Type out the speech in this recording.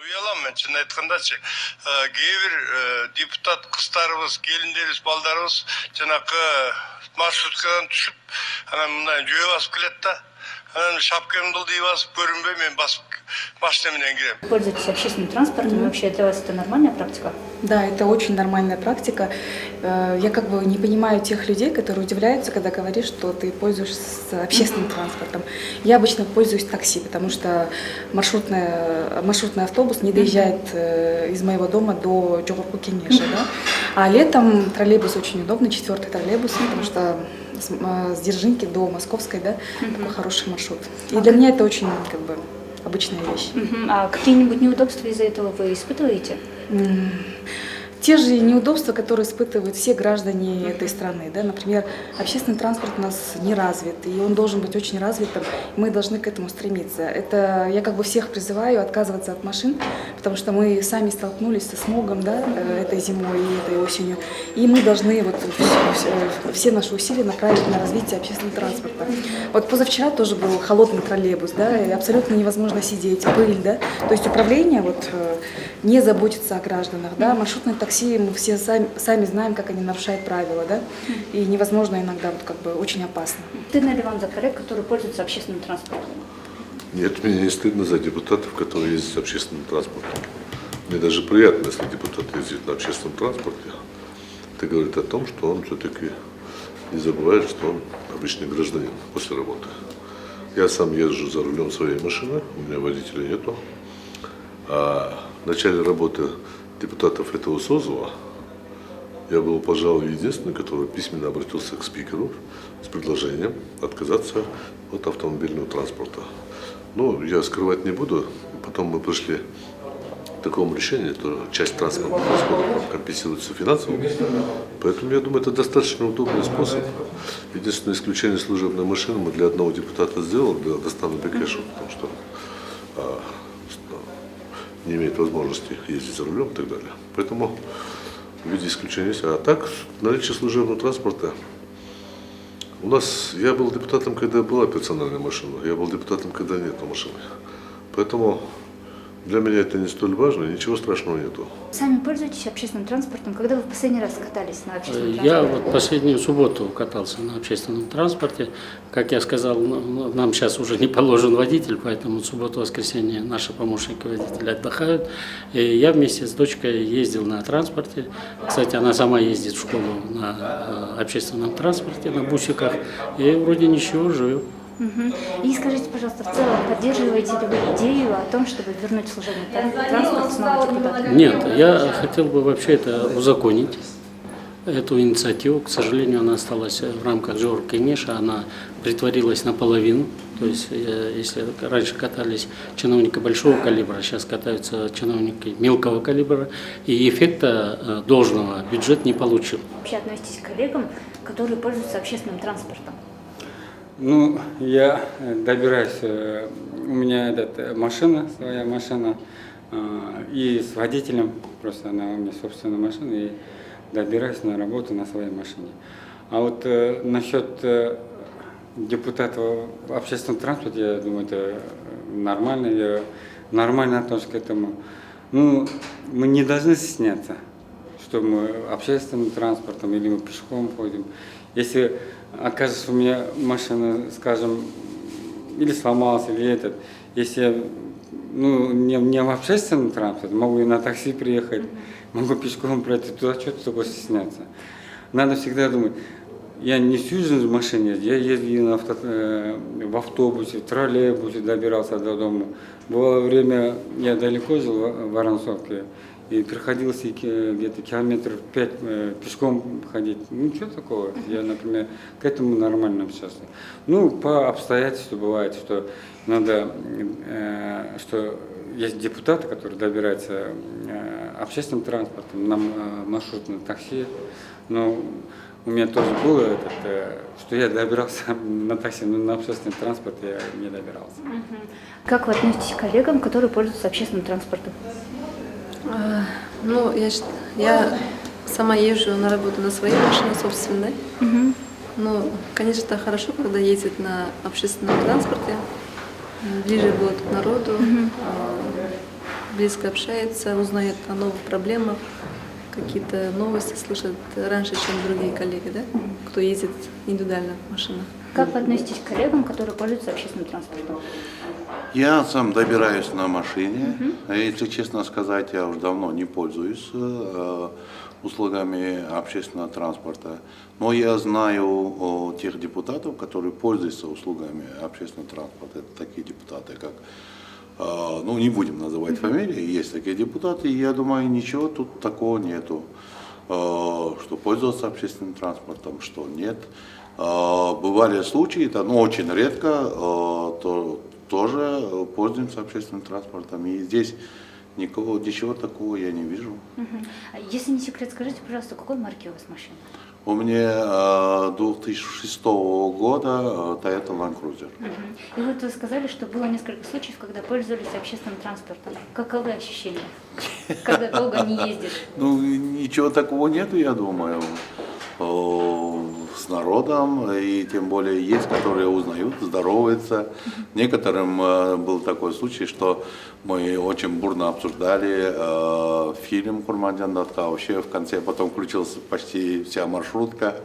Уяламын, чын айтқандачы, кейбір депутат қыстарыбыз, келіндеріміз, балдарыбыз жаңағы маршруткадан түсіп, мына жүйе басып келеді да, шапкамды дей басып көрінбей, мен басып машинамен кірем. Пользуетесь общественным транспортом, вообще для вас это нормальная практика? Да, это очень нормальная практика. Я как бы не понимаю тех людей, которые удивляются, когда говоришь, что ты пользуешься общественным транспортом. Я обычно пользуюсь такси, потому что маршрутный автобус не доезжает из моего дома до Джогорку-Кенеша. Да? А летом троллейбус очень удобный, 4-й троллейбус, потому что с Дзержинки до Московской, да, такой хороший маршрут. И для меня это очень как бы обычная вещь. А какие-нибудь неудобства из-за этого вы испытываете? Те же неудобства, которые испытывают все граждане этой страны. Да? Например, общественный транспорт у нас не развит, и он должен быть очень развитым. Мы должны к этому стремиться. Это я как бы всех призываю отказываться от машин, потому что мы сами столкнулись со смогом, да, этой зимой и этой осенью. И мы должны вот все наши усилия направить на развитие общественного транспорта. Вот позавчера тоже был холодный троллейбус, да, и абсолютно невозможно сидеть, пыль, да. То есть управление вот не заботится о гражданах, да, маршрутные такси, мы все сами знаем, как они нарушают правила, да, и невозможно иногда, вот как бы очень опасно. Стыдно ли вам за коллег, которые пользуются общественным транспортом? Нет, мне не стыдно за депутатов, которые ездят с общественным транспортом. Мне даже приятно, если депутат ездит на общественном транспорте. Это говорит о том, что он все-таки не забывает, что он обычный гражданин после работы. Я сам езжу за рулем своей машины, у меня водителя нету. А в начале работы депутатов этого созыва я был, пожалуй, единственный, который письменно обратился к спикеру с предложением отказаться от автомобильного транспорта. Ну, я скрывать не буду, потом мы пришли к такому решению, что часть транспортных расходов компенсируется финансово, поэтому я думаю, это достаточно удобный способ. Единственное исключение служебной машины мы для одного депутата сделали, для Дастана Бекеша, потому что не имеет возможности ездить за рулем и так далее. Поэтому в виде исключения есть. А так, наличие служебного транспорта. У нас, я был депутатом, когда была персональная машина, я был депутатом, когда нет машины. Поэтому для меня это не столь важно, ничего страшного нету. Сами пользуетесь общественным транспортом? Когда вы в последний раз катались на общественном транспорте? Я вот последнюю субботу катался на общественном транспорте. Как я сказал, нам сейчас уже не положен водитель, поэтому в субботу-воскресенье наши помощники-водители отдыхают. И я вместе с дочкой ездил на транспорте. Кстати, она сама ездит в школу на общественном транспорте, на бусиках. И вроде ничего, живем. И скажите, пожалуйста, в целом, поддерживаете ли вы идею о том, чтобы вернуть служебный транспорт снова депутатам? Нет, я хотел бы вообще это узаконить, эту инициативу. К сожалению, она осталась в рамках Джогорку-Кенеша, она притворилась наполовину. То есть, если раньше катались чиновники большого калибра, сейчас катаются чиновники мелкого калибра, и эффекта должного бюджет не получил. Вообще относитесь к коллегам, которые пользуются общественным транспортом? Ну, я добираюсь, у меня машина, своя машина, и с водителем, просто она у меня собственная машина, и добираюсь на работу на своей машине. А вот насчет депутатов в общественном транспорте, я думаю, это нормально, я нормально отношусь к этому. Ну, мы не должны стесняться, что мы общественным транспортом или мы пешком ходим. Если окажется, у меня машина, скажем, или сломалась, или этот, если я не в общественном транспорте, могу и на такси приехать, могу пешком пройти туда, что-то такое стесняться. Надо всегда думать, я не всю жизнь в машине, я ездил в автобусе, в троллейбусе, добирался до дома. Было время, я далеко жил в Воронцовке, и приходилось где-то километров 5 пешком ходить. Ну, что такого? Я, например, к этому нормально отношусь. Ну, по обстоятельствам бывает, что надо, что есть депутаты, которые добираются общественным транспортом, на маршрутном такси. Но у меня тоже было, что я добирался на такси, но на общественный транспорт я не добирался. Как вы относитесь к коллегам, которые пользуются общественным транспортом? Ну, я сама езжу на работу на своей машине собственной. Ну, конечно, это хорошо, когда ездит на общественном транспорте, ближе будет к народу. близко общается, узнает о новых проблемах, какие-то новости слышит раньше, чем другие коллеги, да? Кто ездит индивидуально в машинах. Как вы относитесь к коллегам, которые пользуются общественным транспортом? Я сам добираюсь на машине. Если честно сказать, я уже давно не пользуюсь услугами общественного транспорта. Но я знаю тех депутатов, которые пользуются услугами общественного транспорта. Это такие депутаты, как, ну не будем называть фамилии, есть такие депутаты, и я думаю, ничего тут такого нету, что пользоваться общественным транспортом, что нет. Бывали случаи, это ну, очень редко, тоже пользуемся общественным транспортом. И здесь ничего такого я не вижу. А если не секрет, скажите, пожалуйста, какой марки у вас машина? У меня 2006 года Toyota Land Cruiser. И вот вы сказали, что было несколько случаев, когда пользовались общественным транспортом. Каковы ощущения, когда долго не ездишь? Ну, ничего такого нету, я думаю, с народом, и тем более есть, которые узнают, здороваются. Некоторым был такой случай, что мы очень бурно обсуждали фильм «Курманджан Датка». Вообще в конце потом включилась почти вся маршрутка.